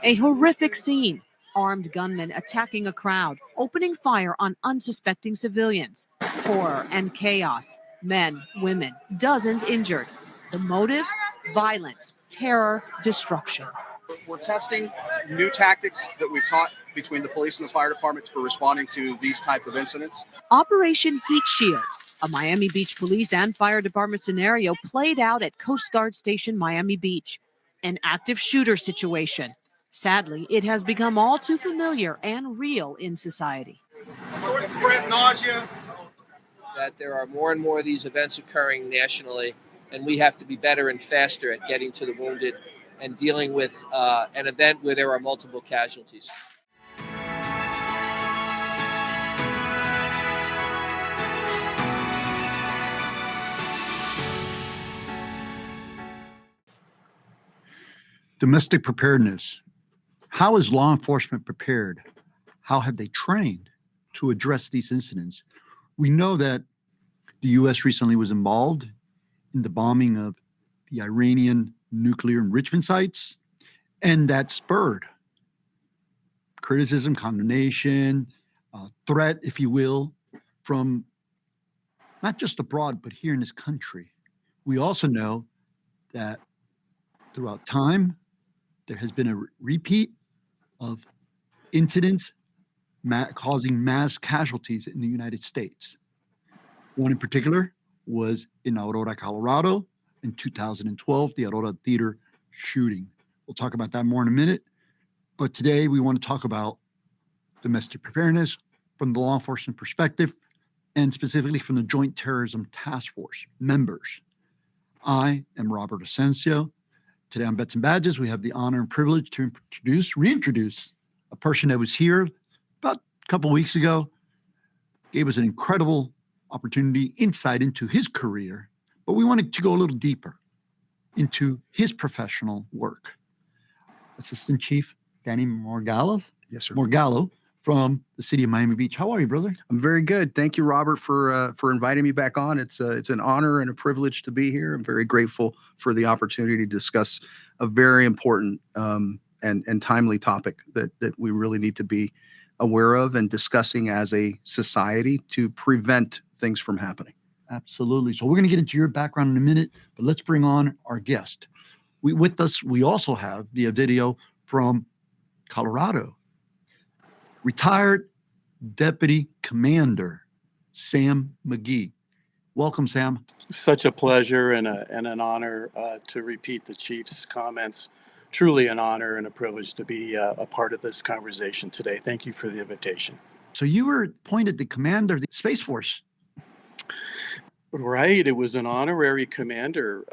A horrific scene. Armed gunmen attacking a crowd, opening fire on unsuspecting civilians. Horror and chaos. Men, women, dozens injured. The motive? Violence, terror, destruction. We're testing new tactics that we've taught between the police and the fire department for responding to these type of incidents. Operation Heat Shield, a Miami Beach police and fire department scenario played out at Coast Guard Station Miami Beach. An active shooter situation. Sadly, it has become all too familiar and real in society. Nausea. That there are more and more of these events occurring nationally, and we have to be better and faster at getting to the wounded and dealing with an event where there are multiple casualties. Domestic preparedness. How is law enforcement prepared? How have they trained to address these incidents? We know that the U.S. recently was involved in the bombing of the Iranian nuclear enrichment sites, and that spurred criticism, condemnation, threat, if you will, from not just abroad, but here in this country. We also know that throughout time, there has been a repeat of incidents causing mass casualties in the United States. One in particular was in Aurora, Colorado in 2012, the Aurora Theater shooting. We'll talk about that more in a minute. But today we want to talk about domestic preparedness from the law enforcement perspective and specifically from the Joint Terrorism Task Force members. I am Robert Asensio. Today on Bets and Badges, we have the honor and privilege to reintroduce a person that was here about a couple of weeks ago, gave us an incredible opportunity, insight into his career, but we wanted to go a little deeper into his professional work. Assistant Chief Danny Morgalo. Yes, sir. Morgalo from the city of Miami Beach. How are you, brother? I'm very good. Thank you, Robert, for inviting me back on. It's an honor and a privilege to be here. I'm very grateful for the opportunity to discuss a very important and timely topic that we really need to be aware of and discussing as a society to prevent things from happening. Absolutely. So we're going to get into your background in a minute, but let's bring on our guest. With us, we also have via video from Colorado, retired Deputy Commander Sam McGhee. Welcome, Sam. Such a pleasure and an honor to repeat the Chief's comments. Truly an honor and a privilege to be a part of this conversation today. Thank you for the invitation. So you were appointed the commander of the Space Force. Right. It was an honorary commander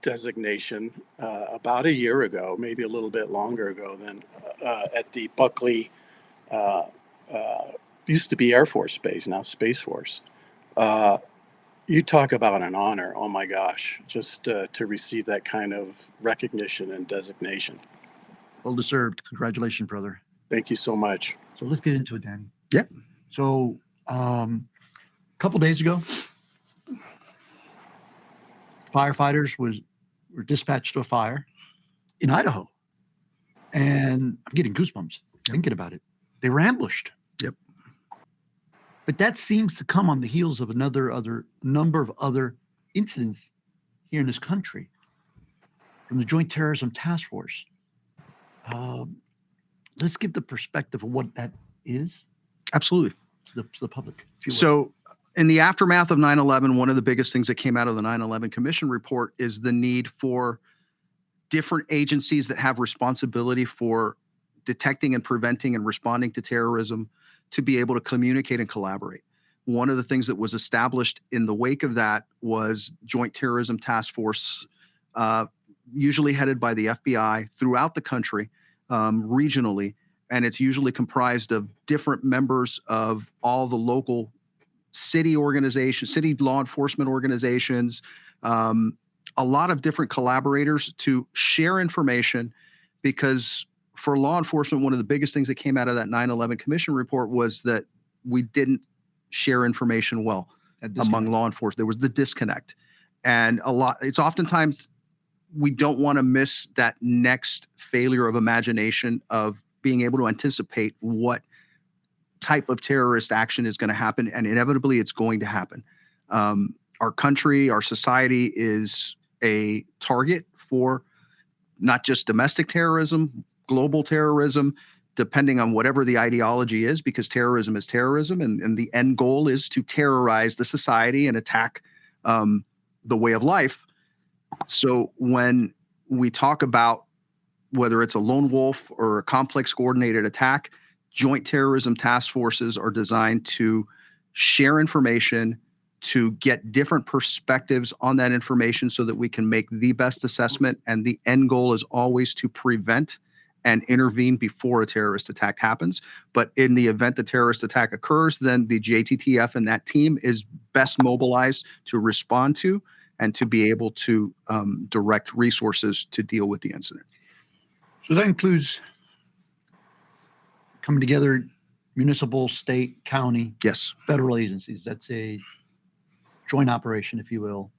designation about a year ago, maybe a little bit longer ago than at the Buckley, used to be Air Force Base, now Space Force. You talk about an honor. Oh my gosh, just to receive that kind of recognition and designation. Well deserved. Congratulations, brother. Thank you so much. So let's get into it, Danny. Yep. So a couple days ago, firefighters were dispatched to a fire in Idaho. And I'm getting goosebumps thinking about it. They were ambushed. Yep. But that seems to come on the heels of number of other incidents here in this country from the Joint Terrorism Task Force. Let's give the perspective of what that is. Absolutely. To the public. So in the aftermath of 9/11, one of the biggest things that came out of the 9/11 Commission report is the need for different agencies that have responsibility for detecting and preventing and responding to terrorism to be able to communicate and collaborate. One of the things that was established in the wake of that was Joint Terrorism Task Force, usually headed by the FBI throughout the country, regionally, and it's usually comprised of different members of all the local city organizations, city law enforcement organizations, a lot of different collaborators to share information, because for law enforcement, one of the biggest things that came out of that 9/11 Commission report was that we didn't share information well among law enforcement. There was the disconnect. And it's oftentimes we don't want to miss that next failure of imagination of being able to anticipate what type of terrorist action is going to happen, and inevitably it's going to happen. Our country, our society is a target for not just domestic terrorism, global terrorism, depending on whatever the ideology is, because terrorism is terrorism, and the end goal is to terrorize the society and attack the way of life. So when we talk about whether it's a lone wolf or a complex coordinated attack, joint terrorism task forces are designed to share information, to get different perspectives on that information so that we can make the best assessment. And the end goal is always to prevent and intervene before a terrorist attack happens. But in the event the terrorist attack occurs, then the JTTF and that team is best mobilized to respond to and to be able to direct resources to deal with the incident. So that includes coming together, municipal, state, county, Yes. federal agencies. That's a joint operation, if you will.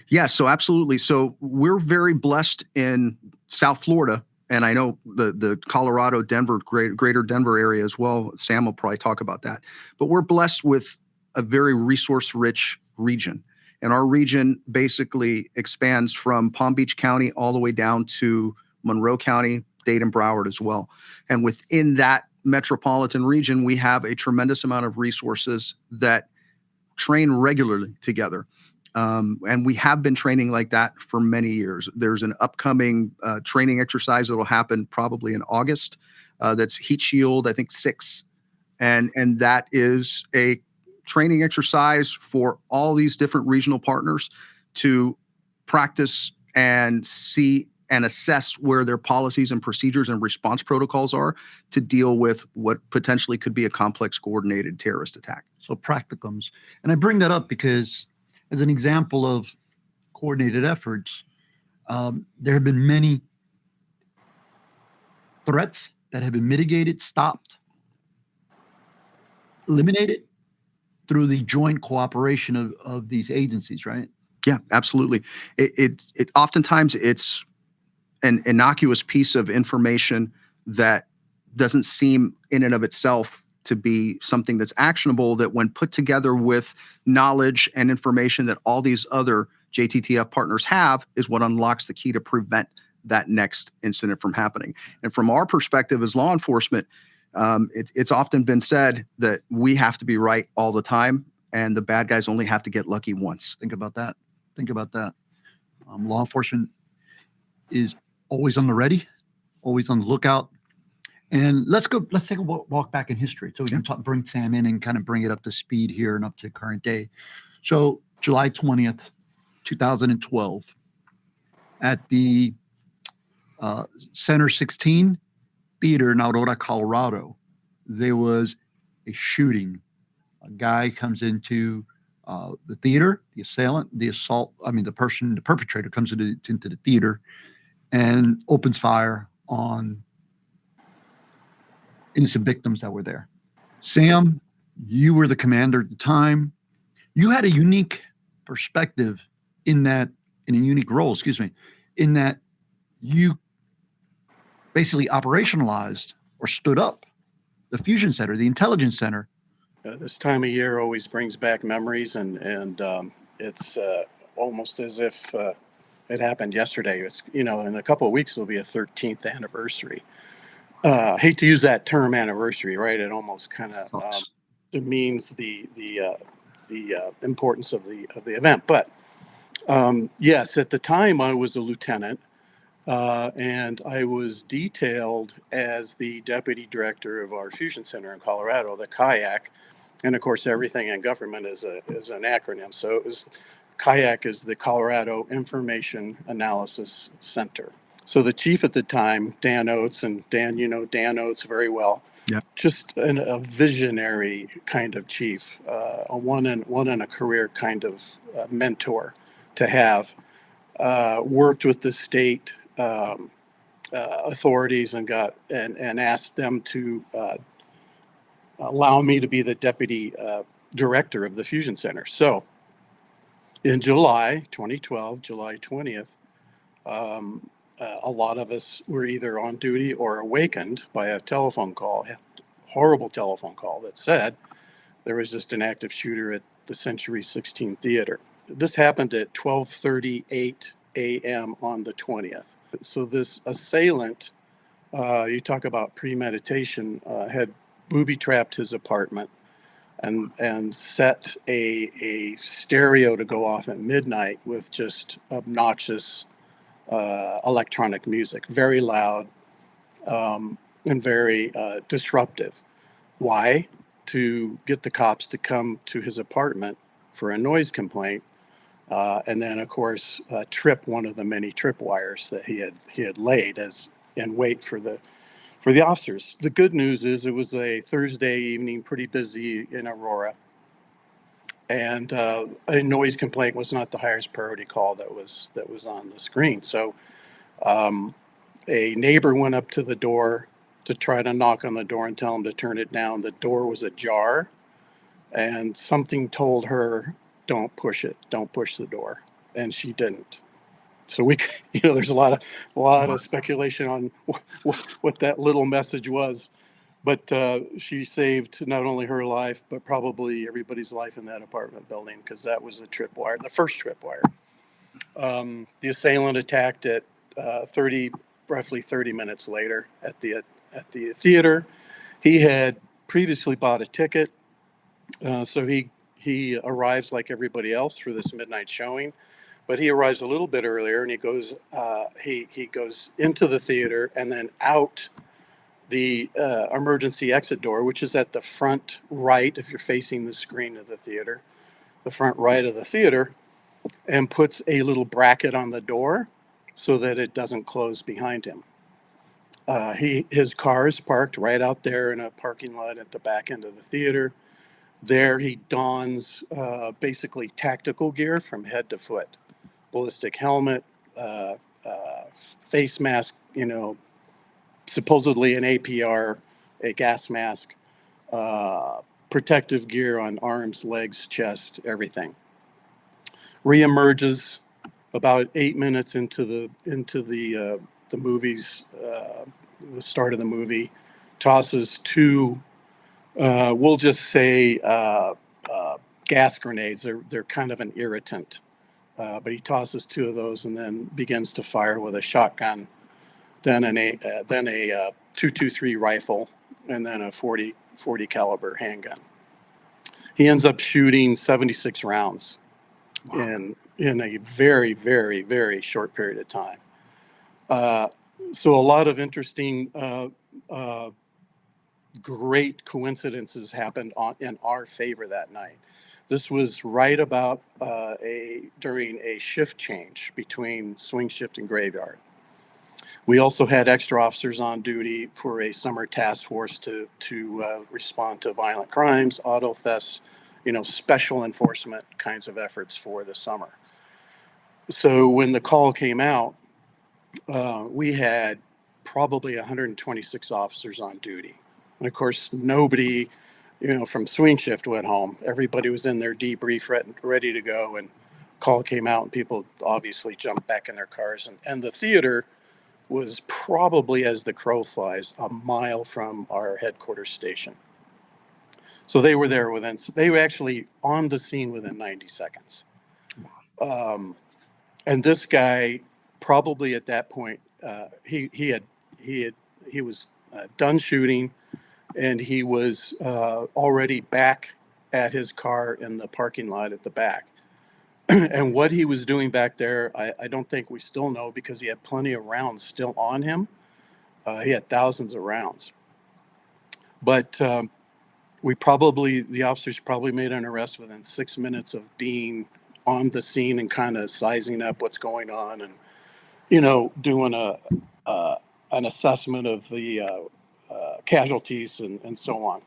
Yeah, so absolutely. So we're very blessed in South Florida, and I know the Colorado, Denver, greater Denver area as well. Sam will probably talk about that. But we're blessed with a very resource-rich region. And our region basically expands from Palm Beach County all the way down to Monroe County, Dade and Broward as well. And within that metropolitan region, we have a tremendous amount of resources that train regularly together. And we have been training like that for many years. There's an upcoming training exercise that will happen probably in August. That's Heat Shield, I think 6. And that is a training exercise for all these different regional partners to practice and see and assess where their policies and procedures and response protocols are to deal with what potentially could be a complex coordinated terrorist attack. So practicums. And I bring that up because as an example of coordinated efforts, there have been many threats that have been mitigated, stopped, eliminated through the joint cooperation of these agencies, right? Yeah, absolutely. It oftentimes it's an innocuous piece of information that doesn't seem in and of itself to be something that's actionable, that when put together with knowledge and information that all these other JTTF partners have is what unlocks the key to prevent that next incident from happening. And from our perspective as law enforcement, it's often been said that we have to be right all the time, and the bad guys only have to get lucky once. Think about that. Think about that. Law enforcement is always on the ready, always on the lookout. And let's take a walk back in history so we can bring Sam in and kind of bring it up to speed here and up to current day. So July 20th, 2012, at the Center 16 Theater in Aurora, Colorado, there was a shooting. A guy comes into the theater, the perpetrator comes into the theater and opens fire on innocent victims that were there. Sam, you were the commander at the time. You had a unique perspective in a unique role, in that you basically operationalized or stood up the fusion center, the intelligence center. This time of year always brings back memories, and it's almost as if it happened yesterday. It's, in a couple of weeks, it'll be a 13th anniversary. Hate to use that term anniversary, right? It almost kind of demeans the importance of the event. But yes, at the time I was a lieutenant, and I was detailed as the deputy director of our fusion center in Colorado, the KAYAK. And of course, everything in government is an acronym. So it was KAYAK is the Colorado Information Analysis Center. So the chief at the time, Dan Oates, and Dan, Dan Oates very well. Yep. Just a visionary kind of chief, a one in a career kind of mentor to have. Worked with the state authorities and asked them to allow me to be the deputy director of the fusion center. So in July 2012, July 20th, A lot of us were either on duty or awakened by a telephone call, a horrible telephone call that said there was just an active shooter at the Century 16 Theater. This happened at 12:38 a.m. on the 20th. So this assailant, you talk about premeditation, had booby-trapped his apartment and set a stereo to go off at midnight with just obnoxious electronic music, very loud and very disruptive. Why? To get the cops to come to his apartment for a noise complaint, and then, of course, trip one of the many tripwires that he had laid as in wait for the officers. The good news is it was a Thursday evening, pretty busy in Aurora, and a noise complaint was not the highest priority call that was on the screen. So a neighbor went up to the door to try to knock on the door and tell him to turn it down. The door was ajar, and something told her, "Don't push it. Don't push the door," and she didn't. So there's a lot of speculation on what that little message was, but she saved not only her life but probably everybody's life in that apartment building, because that was the tripwire, the first tripwire. The assailant attacked at roughly 30 minutes later at the theater. He had previously bought a ticket, so he arrives like everybody else for this midnight showing, but he arrives a little bit earlier, and he goes into the theater and then out the emergency exit door, which is at the front right if you're facing the screen of the theater, the front right of the theater, and puts a little bracket on the door so that it doesn't close behind him. His car is parked right out there in a parking lot at the back end of the theater. There he dons basically tactical gear from head to foot: ballistic helmet, face mask, supposedly an APR, a gas mask, protective gear on arms, legs, chest, everything. Reemerges about 8 minutes into the movie's the start of the movie, tosses two, we'll just say gas grenades. They're kind of an irritant, but he tosses two of those and then begins to fire with a shotgun, then a 223 rifle, and then a 40 caliber handgun. He ends up shooting 76 rounds. Wow. in a very, very, very short period of time. So a lot of interesting, great coincidences happened in our favor that night. This was right about during a shift change between swing shift and graveyard. We also had extra officers on duty for a summer task force to respond to violent crimes, auto thefts, special enforcement kinds of efforts for the summer. So when the call came out, we had probably 126 officers on duty. And of course, nobody, from swing shift went home. Everybody was in their debrief ready to go, and call came out and people obviously jumped back in their cars. And the theater was probably, as the crow flies, a mile from our headquarters station. So they were there they were actually on the scene within 90 seconds. And this guy probably at that point, he was done shooting, and he was already back at his car in the parking lot at the back. And what he was doing back there, I don't think we still know, because he had plenty of rounds still on him. He had thousands of rounds. But the officers probably made an arrest within 6 minutes of being on the scene and kind of sizing up what's going on and, doing an assessment of the casualties and so on.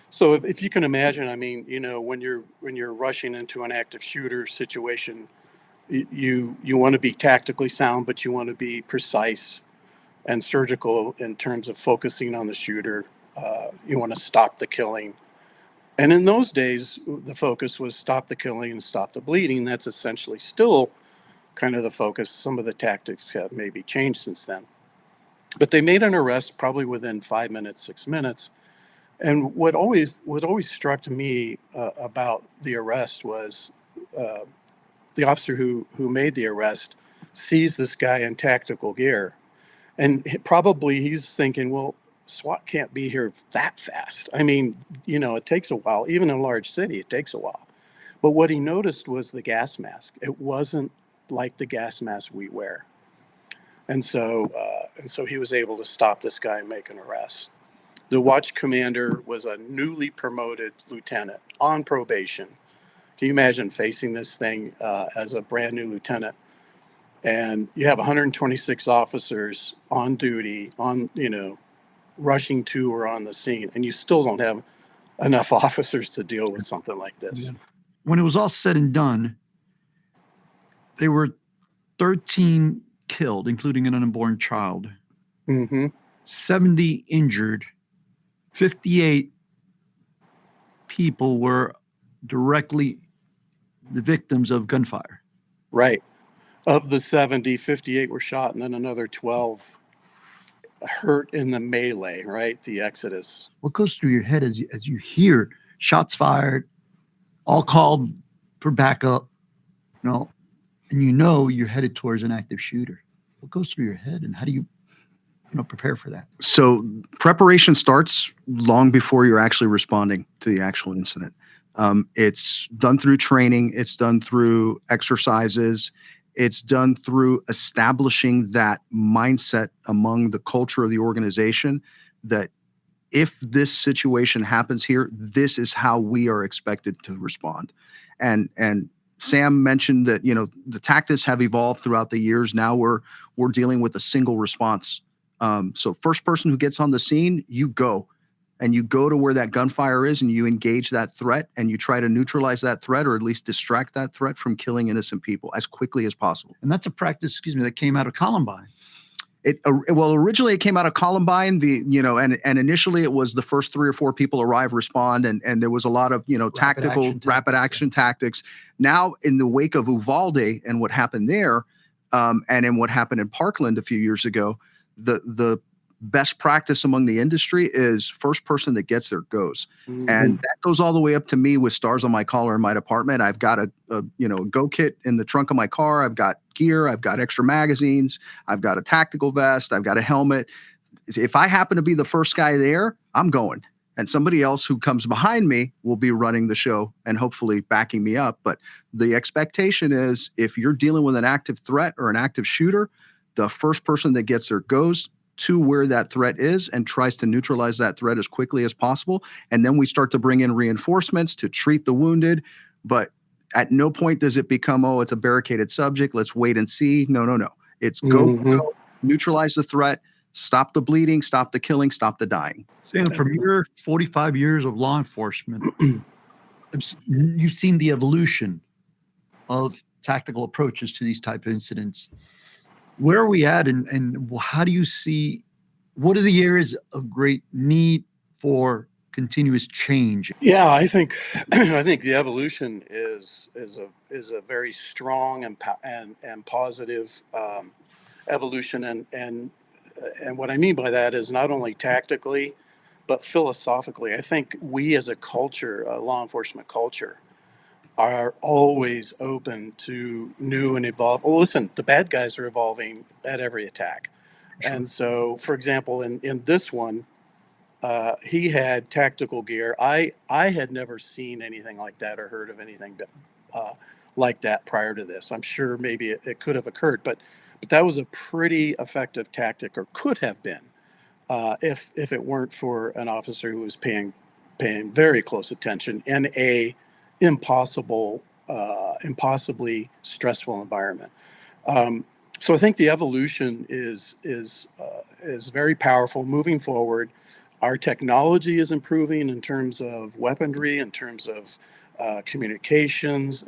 So if you can imagine, when you're rushing into an active shooter situation, you want to be tactically sound, but you want to be precise and surgical in terms of focusing on the shooter. You want to stop the killing. And in those days, the focus was stop the killing and stop the bleeding. That's essentially still kind of the focus. Some of the tactics have maybe changed since then. But they made an arrest probably within 5 minutes, 6 minutes. And what always struck me about the arrest was the officer who made the arrest sees this guy in tactical gear, and probably he's thinking, well, SWAT can't be here that fast. I mean, it takes a while. Even in a large city, it takes a while. But what he noticed was the gas mask. It wasn't like the gas mask we wear. And so he was able to stop this guy and make an arrest. The watch commander was a newly promoted lieutenant on probation. Can you imagine facing this thing as a brand new lieutenant? And you have 126 officers on duty, rushing to or on the scene, and you still don't have enough officers to deal with something like this. Yeah. When it was all said and done, there were 13 killed, including an unborn child, 70 injured, 58 people were directly the victims of gunfire. Right. Of the 70, 58 were shot, and then another 12 hurt in the melee, right? The exodus. What goes through your head as you hear shots fired, all called for backup, and you're headed towards an active shooter? What goes through your head, and how do you prepare for that? So preparation starts long before you're actually responding to the actual incident. It's done through training. It's done through exercises. It's done through establishing that mindset among the culture of the organization that if this situation happens here, this is how we are expected to respond. And Sam mentioned that, the tactics have evolved throughout the years. Now we're dealing with a single response. So first person who gets on the scene, you go. And you go to where that gunfire is and you engage that threat and you try to neutralize that threat or at least distract that threat from killing innocent people as quickly as possible. And that's a practice, that came out of Columbine. Originally it came out of Columbine, and initially it was the first 3 or 4 people arrive, respond, and there was a lot of, rapid action tactics. Now in the wake of Uvalde and what happened there, and in what happened in Parkland a few years ago, the best practice among the industry is first person that gets there goes. Mm-hmm. And that goes all the way up to me with stars on my collar in my department. I've got a go kit in the trunk of my car. I've got gear. I've got extra magazines. I've got a tactical vest. I've got a helmet. If I happen to be the first guy there, I'm going. And somebody else who comes behind me will be running the show and hopefully backing me up. But the expectation is if you're dealing with an active threat or an active shooter, the first person that gets there goes to where that threat is and tries to neutralize that threat as quickly as possible. And then we start to bring in reinforcements to treat the wounded. But at no point does it become, it's a barricaded subject. Let's wait and see. No. It's go, neutralize the threat, stop the bleeding, stop the killing, stop the dying. Sam, from your 45 years of law enforcement, you've seen the evolution of tactical approaches to these type of incidents. Where are we at, and how do you see, what are the areas of great need for continuous change? Yeah, I think the evolution is a very strong and positive evolution, and what I mean by that is not only tactically, but philosophically. I think we as a culture, a law enforcement culture, are always open to new and evolve. Well, listen, the bad guys are evolving at every attack. Sure. And so, for example, in this one, he had tactical gear. I had never seen anything like that or heard of anything like that prior to this. I'm sure maybe it could have occurred, but that was a pretty effective tactic, or could have been, if it weren't for an officer who was paying very close attention in a impossibly stressful environment. So I think the evolution is very powerful moving forward. Our technology is improving in terms of weaponry, in terms of communications,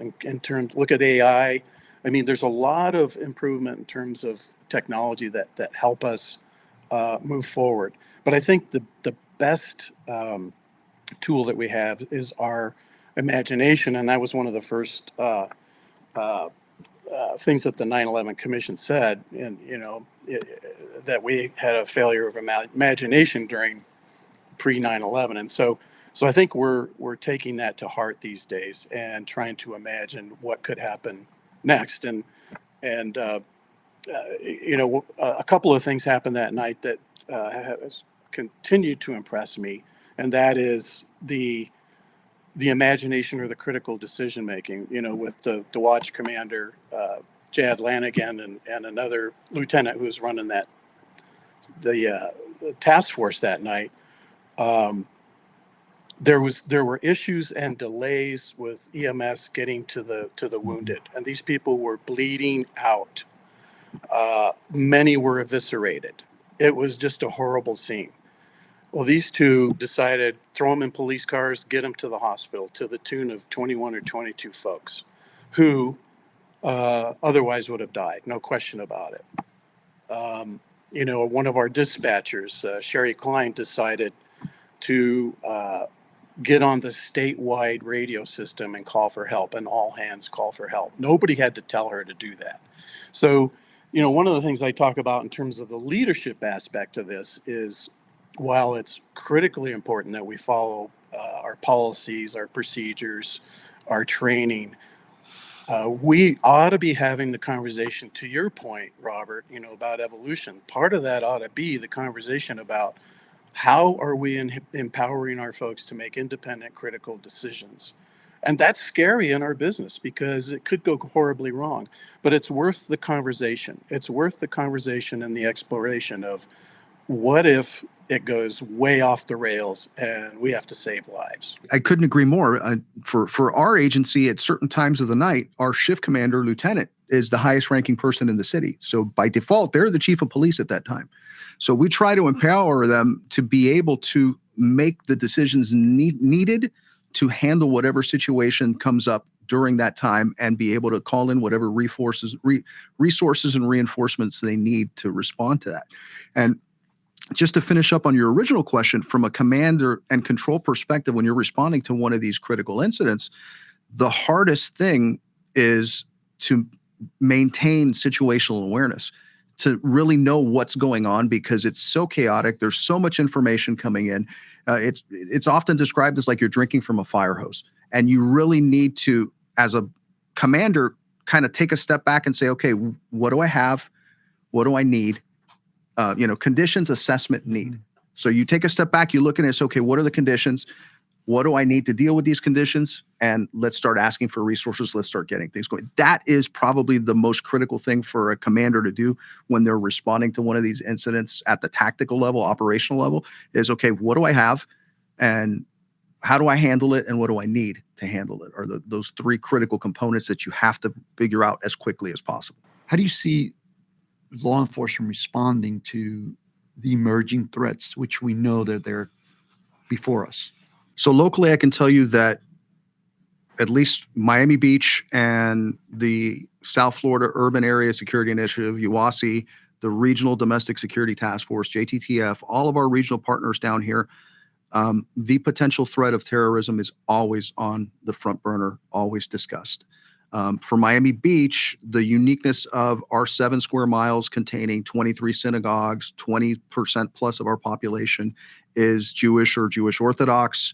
look at AI. I mean, there's a lot of improvement in terms of technology that help us move forward. But I think the best tool that we have is our imagination, and that was one of the first things that the 9/11 Commission said, and that we had a failure of imagination during pre 9/11, and so I think we're taking that to heart these days and trying to imagine what could happen next. And a couple of things happened that night that has continued to impress me, and that is the imagination or the critical decision making. With the watch commander, Jad Lanigan, and another lieutenant who was running the task force that night. There were issues and delays with EMS getting to the wounded, and these people were bleeding out. Many were eviscerated. It was just a horrible scene. Well, these two decided throw them in police cars, get them to the hospital, to the tune of 21 or 22 folks who otherwise would have died, no question about it. One of our dispatchers, Sherry Klein, decided to get on the statewide radio system and call for help, and all hands call for help. Nobody had to tell her to do that. So, one of the things I talk about in terms of the leadership aspect of this is, while it's critically important that we follow our policies, our procedures, our training, we ought to be having the conversation, to your point, Robert, about evolution. Part of that ought to be the conversation about how are we empowering our folks to make independent, critical decisions. And that's scary in our business because it could go horribly wrong, but it's worth the conversation. It's worth the conversation and the exploration of what if it goes way off the rails and we have to save lives. I couldn't agree more. For our agency, at certain times of the night, our shift commander, lieutenant, is the highest ranking person in the city. So by default, they're the chief of police at that time. So we try to empower them to be able to make the decisions needed to handle whatever situation comes up during that time, and be able to call in whatever resources and reinforcements they need to respond to that. And just to finish up on your original question, from a commander and control perspective, when you're responding to one of these critical incidents, the hardest thing is to maintain situational awareness, to really know what's going on, because it's so chaotic. There's so much information coming in. It's often described as like you're drinking from a fire hose, and you really need to, as a commander, kind of take a step back and say, okay, what do I have? What do I need? Conditions, assessment, need. So you take a step back, you look at it, okay, what are the conditions? What do I need to deal with these conditions? And let's start asking for resources. Let's start getting things going. That is probably the most critical thing for a commander to do when they're responding to one of these incidents at the tactical level, operational level, is, okay, what do I have? And how do I handle it? And what do I need to handle it? Are those three critical components that you have to figure out as quickly as possible. How do you see law enforcement responding to the emerging threats, which we know that they're before us? So locally, I can tell you that at least Miami Beach and the South Florida Urban Area Security Initiative, UASI, the Regional Domestic Security Task Force, JTTF, all of our regional partners down here, the potential threat of terrorism is always on the front burner, always discussed. For Miami Beach, the uniqueness of our 7 square miles containing 23 synagogues, 20% plus of our population is Jewish or Jewish Orthodox.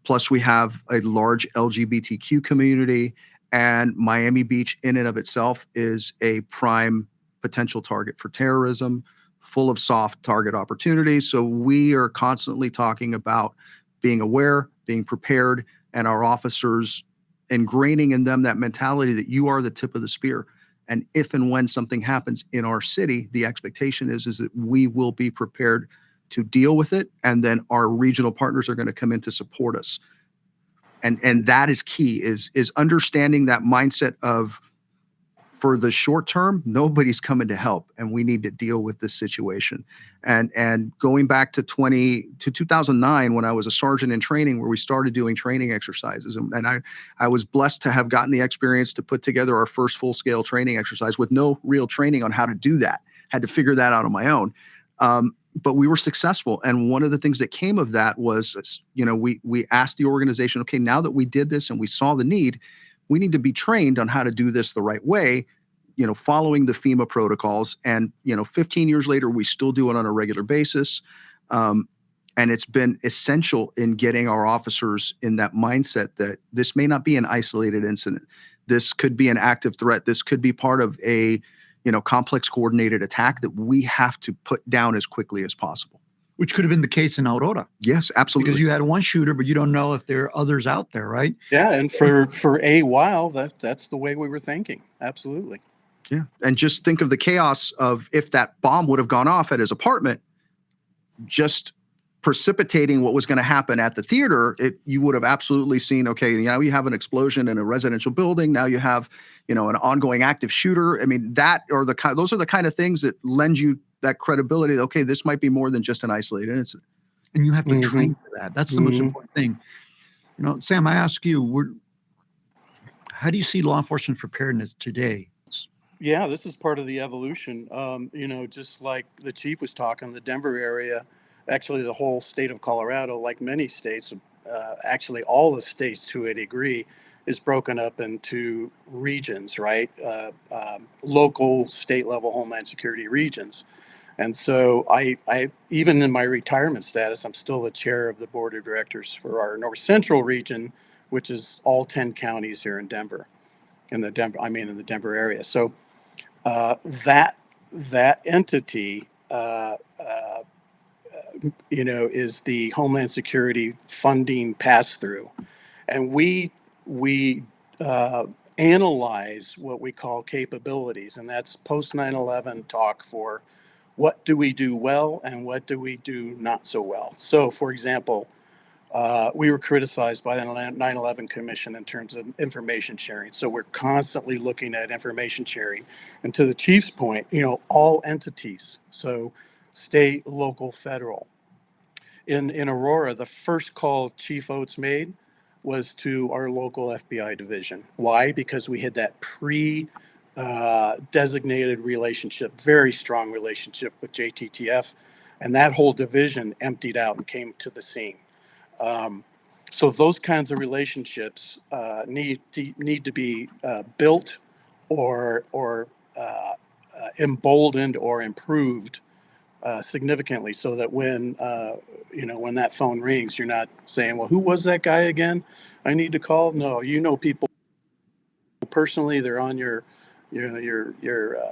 Plus, we have a large LGBTQ community, and Miami Beach in and of itself is a prime potential target for terrorism, full of soft target opportunities. So we are constantly talking about being aware, being prepared, and our officers ingraining in them that mentality that you are the tip of the spear. And if and when something happens in our city, the expectation is that we will be prepared to deal with it. And then our regional partners are going to come in to support us. And that is key, is understanding that mindset of, for the short term, nobody's coming to help, and we need to deal with this situation. And going back to 2009, when I was a sergeant in training, where we started doing training exercises, and I was blessed to have gotten the experience to put together our first full-scale training exercise with no real training on how to do that. Had to figure that out on my own. But we were successful. And one of the things that came of that was, we asked the organization, okay, now that we did this and we saw the need, we need to be trained on how to do this the right way, following the FEMA protocols. And, 15 years later, we still do it on a regular basis. And it's been essential in getting our officers in that mindset that this may not be an isolated incident. This could be an active threat. This could be part of a, complex coordinated attack that we have to put down as quickly as possible. Which could have been the case in Aurora. Yes, absolutely. Because you had one shooter, but you don't know if there are others out there, right? Yeah, and for a while, that's the way we were thinking. Absolutely. Yeah, and just think of the chaos of if that bomb would have gone off at his apartment, just precipitating what was going to happen at the theater. You would have absolutely seen, okay, now you have an explosion in a residential building. Now you have, an ongoing active shooter. I mean, those are the kind of things that lend you that credibility that, okay, this might be more than just an isolated incident. And you have to train for that. That's the most important thing. Sam, I ask you, how do you see law enforcement preparedness today? Yeah, this is part of the evolution. Just like the chief was talking, the Denver area, actually the whole state of Colorado, like many states, actually all the states to a degree, is broken up into regions, right? Local, state level Homeland Security regions. And so I even in my retirement status, I'm still the chair of the board of directors for our North Central region, which is all 10 counties here in Denver, in the Denver area. So that entity, is the Homeland Security funding pass-through, and we analyze what we call capabilities, and that's post 9/11 talk for what do we do well and what do we do not so well. So, for example, we were criticized by the 9/11 Commission in terms of information sharing. So we're constantly looking at information sharing. And to the chief's point, all entities, so state, local, federal. In Aurora, the first call Chief Oates made was to our local FBI division. Why? Because we had that designated relationship, very strong relationship with JTTF, and that whole division emptied out and came to the scene. So those kinds of relationships need to be built or emboldened or improved significantly, so that when that phone rings, you're not saying, "Well, who was that guy again? I need to call." No, people personally. They're on your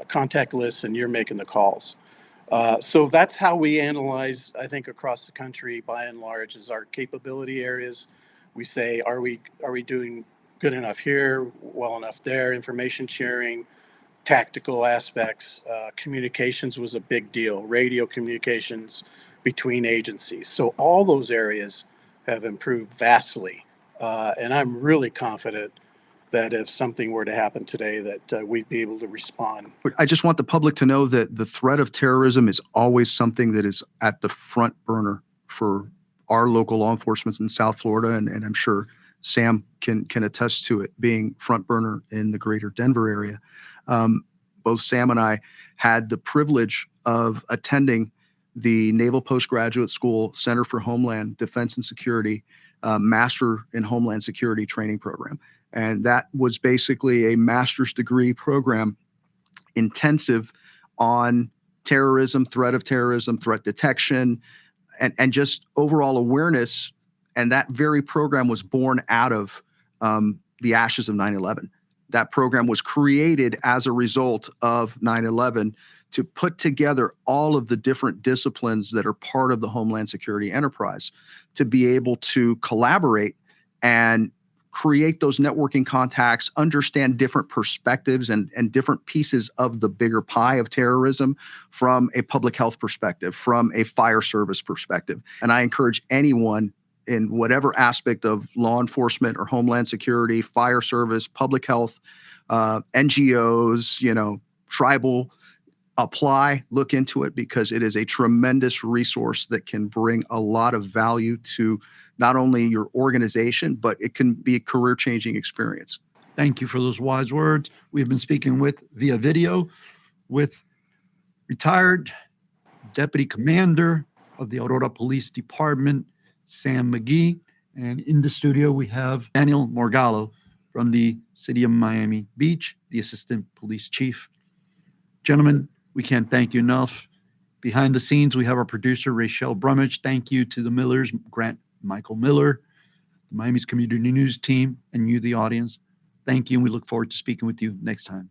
contact list, and you're making the calls. So that's how we analyze, I think, across the country, by and large, is our capability areas. We say, are we doing good enough here, well enough there? Information sharing, tactical aspects, communications was a big deal. Radio communications between agencies. So all those areas have improved vastly, and I'm really confident that if something were to happen today, that we'd be able to respond. But I just want the public to know that the threat of terrorism is always something that is at the front burner for our local law enforcement in South Florida, and I'm sure Sam can attest to it being front burner in the greater Denver area. Both Sam and I had the privilege of attending the Naval Postgraduate School Center for Homeland Defense and Security Master in Homeland Security training program. And that was basically a master's degree program, intensive on terrorism, threat of terrorism, threat detection, and just overall awareness. And that very program was born out of the ashes of 9/11. That program was created as a result of 9/11 to put together all of the different disciplines that are part of the Homeland Security enterprise, to be able to collaborate and create those networking contacts, understand different perspectives and different pieces of the bigger pie of terrorism from a public health perspective, from a fire service perspective. And I encourage anyone in whatever aspect of law enforcement or Homeland Security, fire service, public health, NGOs, tribal, look into it, because it is a tremendous resource that can bring a lot of value to not only your organization, but it can be a career-changing experience. Thank you for those wise words. We've been speaking via video with retired Deputy Commander of the Aurora Police Department, Sam McGhee. And in the studio, we have Daniel Morgalo from the City of Miami Beach, the Assistant Police Chief. Gentlemen, we can't thank you enough. Behind the scenes, we have our producer, Rachel Brummage. Thank you to the Millers, Grant Michael Miller, the Miami's Community News team, and you, the audience. Thank you, and we look forward to speaking with you next time.